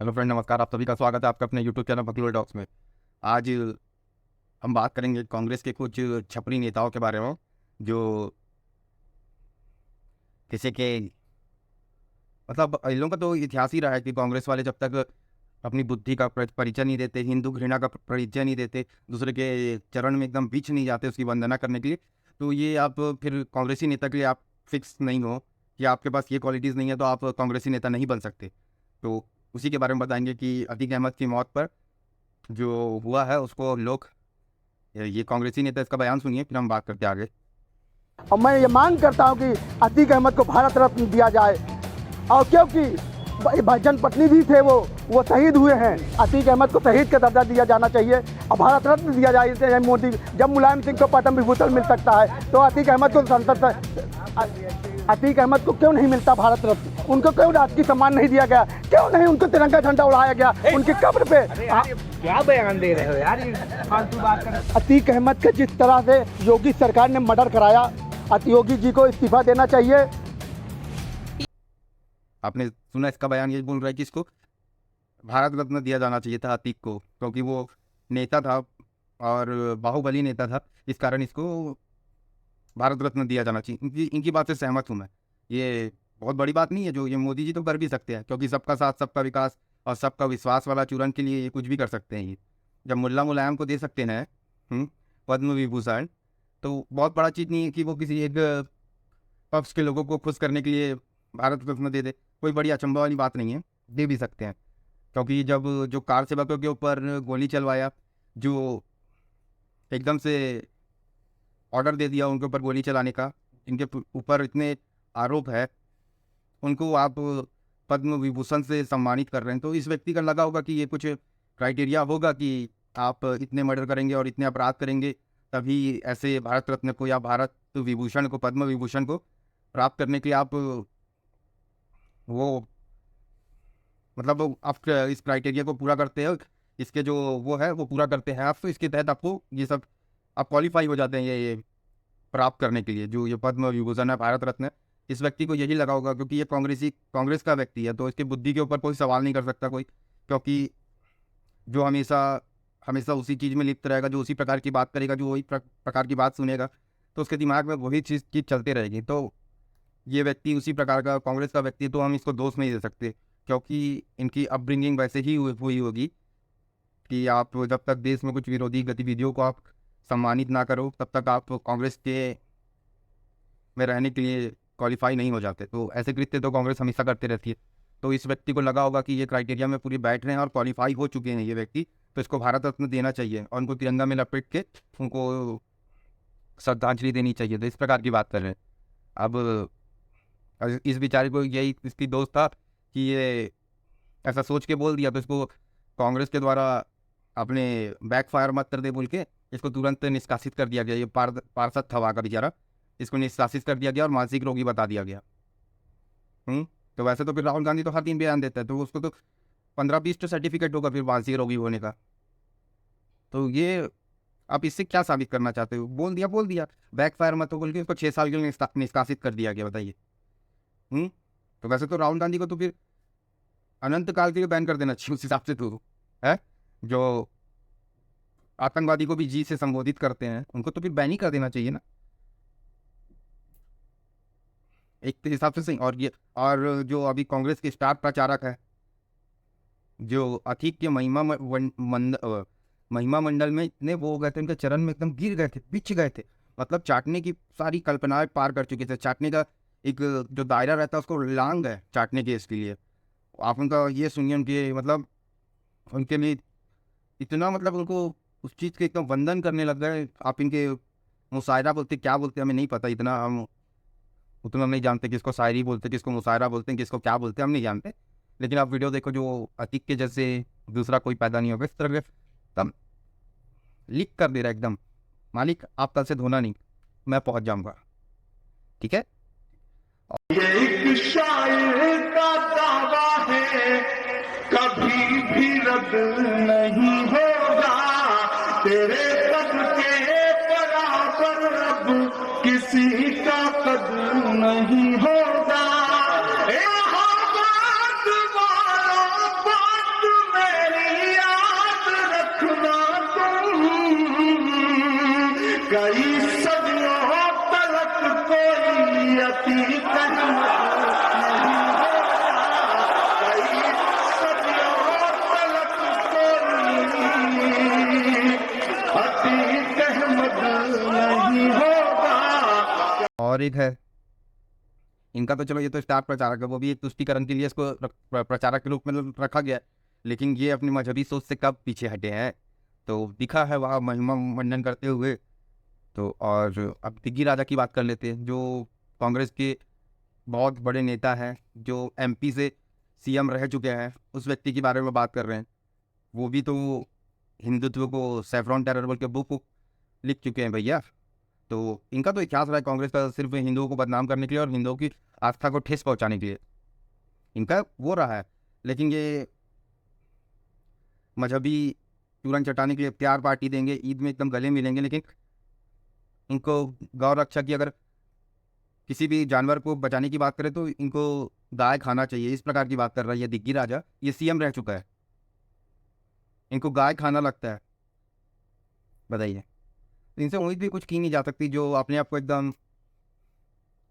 Hello friend, नमस्कार। आप सभी का स्वागत है आपका अपने यूट्यूब चैनल बकलोल टॉक्स में। आज हम बात करेंगे कांग्रेस के कुछ छपरी नेताओं के बारे में, जो किसी के मतलब इन लोगों का तो इतिहास ही रहा है कि कांग्रेस वाले जब तक अपनी बुद्धि का परिचय नहीं देते, हिंदू घृणा का परिचय नहीं देते, दूसरे के चरण में एकदम बीच नहीं जाते उसकी वंदना करने के लिए, तो ये आप फिर कांग्रेसी नेता के लिए आप फिक्स नहीं हो कि आपके पास ये क्वालिटीज़ नहीं है तो आप कांग्रेसी नेता नहीं बन सकते। तो उसी के बारे में बताएंगे कि अतीक अहमद की मौत पर जो हुआ है उसको लोग, ये कांग्रेसी नेता, इसका बयान सुनिए फिर हम बात करते हैं आगे। और मैं ये मांग करता हूं कि अतीक अहमद को भारत रत्न दिया जाए। और क्योंकि जनप्रतिनिधि भी थे वो शहीद हुए हैं, अतीक अहमद को शहीद का दर्जा दिया जाना चाहिए और भारत रत्न दिया जाए। मोदी जब मुलायम सिंह को पद्म विभूषण मिल सकता है तो अतीक अहमद को अतीक अहमद को क्यों नहीं मिलता भारत रत्न? उनको क्यों राजकीय सम्मान नहीं दिया गया? क्यों नहीं उनको तिरंगा झंडा उड़ाया गया उनकी कब्र पे? क्या बयान दे रहे हो यार, फालतू बात कर। अतीक अहमद का जिस तरह से योगी सरकार ने मर्डर कराया, योगी जी को इस्तीफा देना चाहिए। आपने सुना इसका बयान, ये बोल रहा है कि इसको भारत रत्न दिया जाना चाहिए था अतीक को, क्योंकि वो नेता था और बाहुबली नेता था, इस कारण इसको भारत रत्न दिया जाना चाहिए। इनकी बात से सहमत हूँ मैं। ये बहुत बड़ी बात नहीं है, जो ये मोदी जी तो कर भी सकते हैं, क्योंकि सबका साथ सबका विकास और सबका विश्वास वाला चूरन के लिए ये कुछ भी कर सकते हैं। ये जब मुल्ला मुलायम को दे सकते हैं पद्म विभूषण, तो बहुत बड़ा चीज़ नहीं है कि वो किसी एक पक्ष के लोगों को खुश करने के लिए भारत रत्न दे दे। कोई बड़ी अचंभा वाली बात नहीं है, दे भी सकते हैं। क्योंकि जब जो कार सेवकों के ऊपर गोली चलवाया, जो एकदम से ऑर्डर दे दिया उनके ऊपर गोली चलाने का, इनके ऊपर इतने आरोप है, उनको आप पद्म विभूषण से सम्मानित कर रहे हैं, तो इस व्यक्ति का लगा होगा कि ये कुछ क्राइटेरिया होगा कि आप इतने मर्डर करेंगे और इतने अपराध करेंगे तभी ऐसे भारत रत्न को या भारत विभूषण को, पद्म विभूषण को प्राप्त करने के लिए आप वो मतलब आप इस क्राइटेरिया को पूरा करते हैं, इसके जो वो है वो पूरा करते हैं आप, तो इसके तहत आपको ये सब आप क्वालिफाई हो जाते हैं ये प्राप्त करने के लिए, जो ये पद्म विभूषण है, भारत रत्न है। इस व्यक्ति को यही लगा होगा, क्योंकि ये कांग्रेस का व्यक्ति है, तो इसकी बुद्धि के ऊपर कोई सवाल नहीं कर सकता कोई, क्योंकि जो हमेशा हमेशा उसी चीज़ में लिप्त रहेगा, जो उसी प्रकार की बात करेगा, जो वही प्रकार की बात सुनेगा, तो उसके दिमाग में वही चीज़ चलते रहेगी। तो ये व्यक्ति उसी प्रकार का कांग्रेस का व्यक्ति है, तो हम इसको दोष नहीं दे सकते, क्योंकि इनकी अपब्रिंगिंग वैसे ही हुई होगी कि आप जब तक देश में कुछ विरोधी गतिविधियों को आप सम्मानित ना करो तब तक आप कांग्रेस के में रहने के लिए क्वालिफाई नहीं हो जाते। तो ऐसे कृत्य तो कांग्रेस हमेशा करते रहती है। तो इस व्यक्ति को लगा होगा कि ये क्राइटेरिया में पूरी बैठ रहे हैं और क्वालिफाई हो चुके हैं ये व्यक्ति, तो इसको भारत रत्न देना चाहिए और उनको तिरंगा में लपेट के उनको श्रद्धांजलि देनी चाहिए। तो इस प्रकार की बात कर रहे हैं। अब इस बेचारे को यही इसकी दोस्त था कि ये ऐसा सोच के बोल दिया, तो इसको कांग्रेस के द्वारा अपने बैकफायर मत कर दे बोल के इसको तुरंत निष्कासित कर दिया गया। ये पार्षद था वहाँ का बेचारा, इसको निष्कासित कर दिया गया और मानसिक रोगी बता दिया गया। तो वैसे तो फिर राहुल गांधी तो हर दिन बयान देता है, तो उसको तो 15-20 तो सर्टिफिकेट होगा फिर मानसिक रोगी होने का। तो ये आप इससे क्या साबित करना चाहते हो? बोल दिया बैकफायर मत हो बोल के इसको 6 साल के लिए निष्कासित कर दिया गया। बताइए। तो वैसे तो राहुल गांधी को तो फिर अनंत काल के लिए बैन कर देना चाहिए उस हिसाब से, तो है जो आतंकवादी को भी जी से संबोधित करते हैं उनको तो फिर बैन ही कर देना चाहिए ना, एक हिसाब से सही। और जो अभी कांग्रेस के स्टार प्रचारक है, जो अतीक के महिमा मंडल में इतने वो हो गए थे, उनके चरण में एकदम गिर गए थे, बिछ गए थे, मतलब चाटने की सारी कल्पनाएं पार कर चुके थे। चाटने का एक जो दायरा रहता है उसको लांग गए चाटने के इसके लिए। आप उनका ये सुनिए, उनके मतलब उनके लिए इतना मतलब उनको उस चीज़ के एकदम वंदन करने लग गए। आप इनके मुशायरा बोलते क्या बोलते हमें नहीं पता, इतना हम उतना नहीं जानते, किसको शायरी बोलते, किसको मुशायरा बोलते हैं, किसको क्या बोलते हैं हम नहीं जानते। लेकिन आप वीडियो देखो, जो अतीक के जैसे दूसरा कोई पैदा नहीं होगा इस तरह तब लिख कर दे रहा है एकदम, मालिक आप कल से धोना नहीं, मैं पहुंच जाऊंगा। ठीक है। ये एक शायर का दावा है, कभी भी रद्द नहीं होगा। तेरे कद के बराबर अब किसी का कद नहीं होगा। बात वालों बात एक है इनका, तो चलो ये तो स्टार प्रचारक है, वो भी तुष्टिकरण के लिए इसको प्रचारक के रूप में रखा गया है, लेकिन ये अपनी मजहबी सोच से कब पीछे हटे हैं, तो दिखा है वहाँ महिमा मंडन करते हुए। तो और अब दिग्गी राजा की बात कर लेते हैं, जो कांग्रेस के बहुत बड़े नेता हैं, जो एमपी से सीएम रह चुके हैं, उस व्यक्ति के बारे में बात कर रहे हैं। वो भी तो हिंदुत्व को सैफरॉन टेरर बोल के बुक लिख चुके हैं भैया। तो इनका तो इतिहास रहा है कांग्रेस का सिर्फ हिंदुओं को बदनाम करने के लिए और हिंदुओं की आस्था को ठेस पहुंचाने के लिए, इनका वो रहा है। लेकिन ये मजहबी चूरन चटाने के लिए प्यार पार्टी देंगे, ईद में एकदम गले मिलेंगे, लेकिन इनको गौ रक्षा की अगर किसी भी जानवर को बचाने की बात करें तो इनको गाय खाना चाहिए, इस प्रकार की बात कर रहा है ये दिग्गी राजा। ये सीएम रह चुका है, इनको गाय खाना लगता है, बताइए। इनसे उम्मीद भी कुछ की नहीं जा सकती, जो अपने आप को एकदम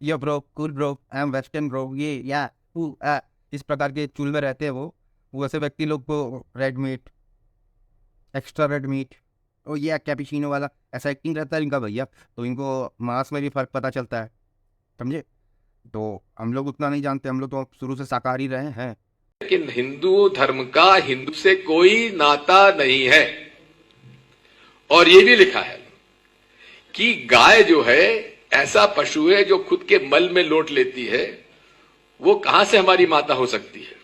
ये bro cool bro I am western bro ये या इस प्रकार के चूल में रहते हैं वो ऐसे व्यक्ति लोग को red meat, extra red meat और ये कैपुचिनो वाला ऐसा एक्टिंग रहता है इनका भैया, तो इनको मांस में भी फ़र्क पता चलता है, समझे। तो हम लोग उतना नहीं जानते, हम लोग तो शुरू से शाकाहारी रहे हैं। लेकिन हिंदू धर्म का हिंदू से कोई नाता नहीं है। और ये भी लिखा है कि गाय जो है ऐसा पशु है जो खुद के मल में लोट लेती है, वो कहां से हमारी माता हो सकती है।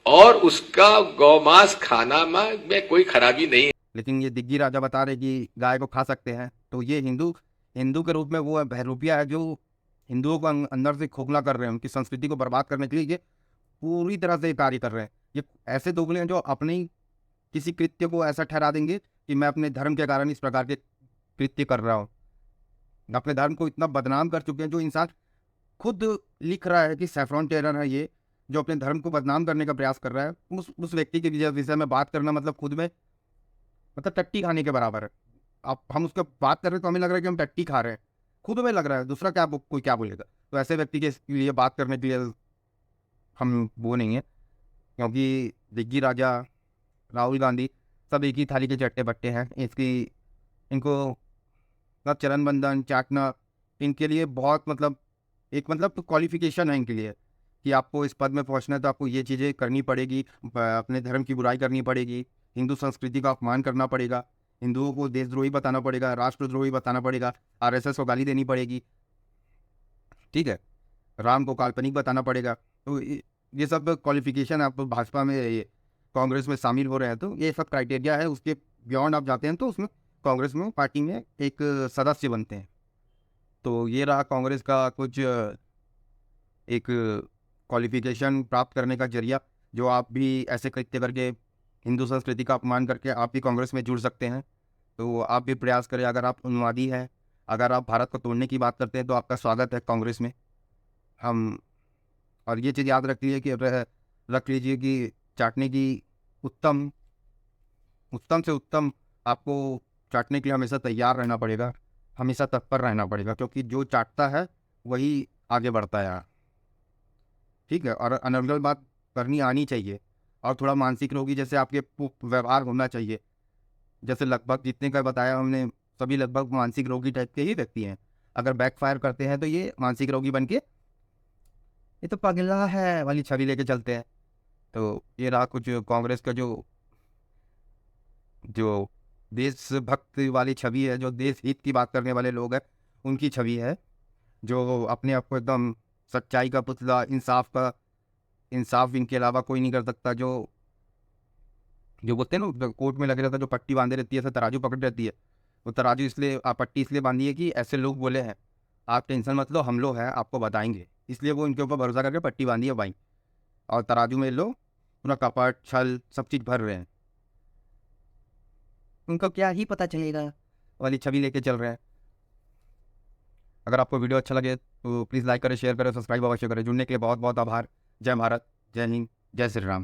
और उसका गौमांस खाना में कोई खराबी नहीं है। लेकिन ये दिग्गी राजा बता रहे कि गाय को खा सकते हैं, तो ये हिंदू के रूप में वो बहरूपिया है जो हिंदुओं को अंदर से खोखला कर रहे हैं, उनकी संस्कृति को बर्बाद करने के लिए ये पूरी तरह से कार्य कर रहे हैं। ये ऐसे दोगले हैं जो अपने ही किसी कृत्य को ऐसा ठहरा देंगे कि मैं अपने धर्म के कारण इस प्रकार के कृत्य कर रहा हूँ। अपने धर्म को इतना बदनाम कर चुके हैं, जो इंसान खुद लिख रहा है कि सैफरॉन टेरर है ये, जो अपने धर्म को बदनाम करने का प्रयास कर रहा है, उस व्यक्ति के विषय में बात करना मतलब खुद में मतलब टट्टी खाने के बराबर है। अब हम उसका बात कर रहे हैं तो हमें लग रहा है कि हम टट्टी खा रहे हैं, खुद में लग रहा है, दूसरा क्या कोई क्या बोलेगा। तो ऐसे व्यक्ति के लिए बात करने के लिए हम वो नहीं है, क्योंकि दिग्गी राजा, राहुल गांधी सब एक ही थाली के चट्टे बट्टे हैं। इनको मतलब चरण बंधन चाटना इनके लिए बहुत मतलब क्वालिफिकेशन है इनके लिए कि आपको इस पद में पहुंचना है तो आपको ये चीज़ें करनी पड़ेगी, अपने धर्म की बुराई करनी पड़ेगी, हिंदू संस्कृति का अपमान करना पड़ेगा, हिंदुओं को देशद्रोही बताना पड़ेगा, राष्ट्रद्रोही बताना पड़ेगा, आरएसएस को गाली देनी पड़ेगी, ठीक है, राम को काल्पनिक बताना पड़ेगा। तो ये सब क्वालिफिकेशन आप भाजपा में ये कांग्रेस में शामिल हो रहे हैं, तो ये सब क्राइटेरिया है। उसके बियॉन्ड आप जाते हैं तो उसमें कांग्रेस में पार्टी में एक सदस्य बनते हैं। तो ये रहा कांग्रेस का कुछ एक क्वालिफिकेशन प्राप्त करने का जरिया, जो आप भी ऐसे कृत्य करके हिंदू संस्कृति का अपमान करके आप भी कांग्रेस में जुड़ सकते हैं। तो आप भी प्रयास करें, अगर आप उन्मादी हैं, अगर आप भारत को तोड़ने की बात करते हैं तो आपका स्वागत है कांग्रेस में। हम और ये चीज़ याद रख लीजिए कि चाटने की उत्तम से उत्तम आपको चाटने के लिए हमेशा तैयार रहना पड़ेगा, हमेशा तत्पर रहना पड़ेगा, क्योंकि जो चाटता है वही आगे बढ़ता है, ठीक है। और अनर्गल बात करनी आनी चाहिए, और थोड़ा मानसिक रोगी जैसे आपके व्यवहार होना चाहिए। जैसे लगभग जितने का बताया हमने, सभी लगभग मानसिक रोगी टाइप के ही व्यक्ति हैं। अगर बैकफायर करते हैं तो ये मानसिक रोगी बन के ये तो पगला है वाली छवि लेके चलते हैं। तो ये रहा कुछ कांग्रेस का जो देशभक्त वाली छवि है, जो देश हित की बात करने वाले लोग हैं उनकी छवि है, जो अपने आप को एकदम सच्चाई का पुतला, इंसाफ इनके अलावा कोई नहीं कर सकता। जो बोलते हैं ना कोर्ट में लगे रहता है, जो पट्टी बांधे रहती है, ऐसे तराजू पकड़ रहती है, वो तराजू पट्टी इसलिए बांधी है कि ऐसे लोग बोले हैं, आप टेंशन मत लो, हम लोग हैं, आपको बताएंगे, इसलिए वो इनके ऊपर भरोसा करके पट्टी बांधी है भाई। और तराजू में लोग पूरा कपट छल सब चीज़ भर रहे हैं, उनको क्या ही पता चलेगा वाली छवि लेके चल रहे हैं। अगर आपको वीडियो अच्छा लगे तो प्लीज़ लाइक करें, शेयर करें, सब्सक्राइब अवश्य करें। जुड़ने के लिए बहुत बहुत आभार। जय भारत, जय हिंद, जय श्री राम।